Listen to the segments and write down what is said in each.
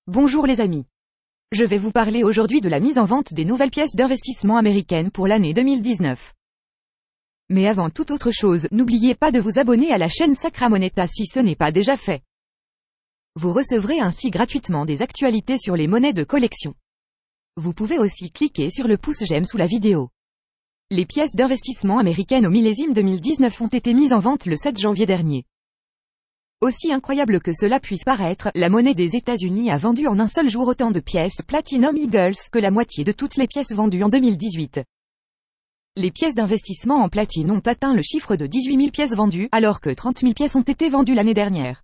Bonjour les amis. Je vais vous parler aujourd'hui de la mise en vente des nouvelles pièces d'investissement américaines pour l'année 2019. Mais avant toute autre chose, n'oubliez pas de vous abonner à la chaîne Sacra Moneta si ce n'est pas déjà fait. Vous recevrez ainsi gratuitement des actualités sur les monnaies de collection. Vous pouvez aussi cliquer sur le pouce j'aime sous la vidéo. Les pièces d'investissement américaines au millésime 2019 ont été mises en vente le 7 janvier dernier. Aussi incroyable que cela puisse paraître, la monnaie des États-Unis a vendu en un seul jour autant de pièces Platinum Eagles que la moitié de toutes les pièces vendues en 2018. Les pièces d'investissement en platine ont atteint le chiffre de 18 000 pièces vendues, alors que 30 000 pièces ont été vendues l'année dernière.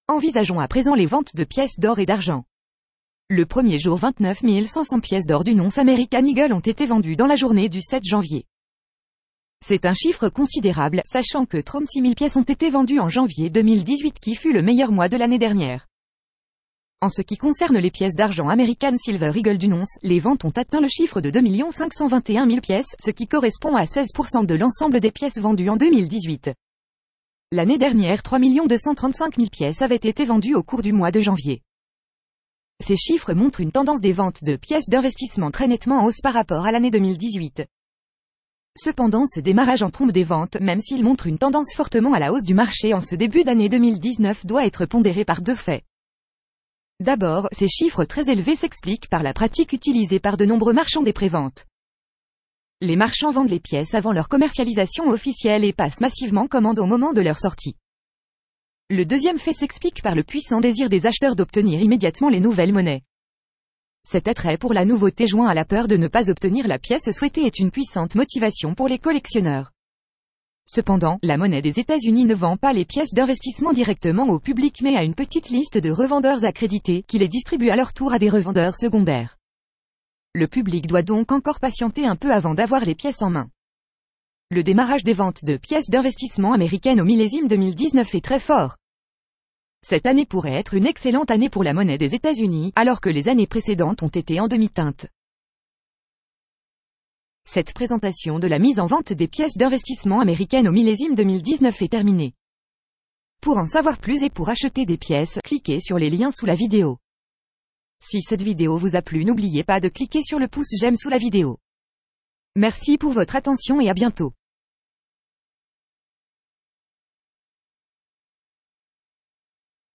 Envisageons à présent les ventes de pièces d'or et d'argent. Le premier jour 29 500 pièces d'or du nonce American Eagle ont été vendues dans la journée du 7 janvier. C'est un chiffre considérable, sachant que 36 000 pièces ont été vendues en janvier 2018 qui fut le meilleur mois de l'année dernière. En ce qui concerne les pièces d'argent American Silver Eagle du nonce, les ventes ont atteint le chiffre de 2 521 000 pièces, ce qui correspond à 16% de l'ensemble des pièces vendues en 2018. L'année dernière 3 235 000 pièces avaient été vendues au cours du mois de janvier. Ces chiffres montrent une tendance des ventes de pièces d'investissement très nettement en hausse par rapport à l'année 2018. Cependant ce démarrage en trompe des ventes, même s'il montre une tendance fortement à la hausse du marché en ce début d'année 2019 doit être pondéré par deux faits. D'abord, ces chiffres très élevés s'expliquent par la pratique utilisée par de nombreux marchands des préventes. Les marchands vendent les pièces avant leur commercialisation officielle et passent massivement commande au moment de leur sortie. Le deuxième fait s'explique par le puissant désir des acheteurs d'obtenir immédiatement les nouvelles monnaies. Cet attrait pour la nouveauté joint à la peur de ne pas obtenir la pièce souhaitée est une puissante motivation pour les collectionneurs. Cependant, la monnaie des États-Unis ne vend pas les pièces d'investissement directement au public mais à une petite liste de revendeurs accrédités, qui les distribuent à leur tour à des revendeurs secondaires. Le public doit donc encore patienter un peu avant d'avoir les pièces en main. Le démarrage des ventes de pièces d'investissement américaines au millésime 2019 est très fort. Cette année pourrait être une excellente année pour la monnaie des États-Unis, alors que les années précédentes ont été en demi-teinte. Cette présentation de la mise en vente des pièces d'investissement américaines au millésime 2019 est terminée. Pour en savoir plus et pour acheter des pièces, cliquez sur les liens sous la vidéo. Si cette vidéo vous a plu, n'oubliez pas de cliquer sur le pouce j'aime sous la vidéo. Merci pour votre attention et à bientôt.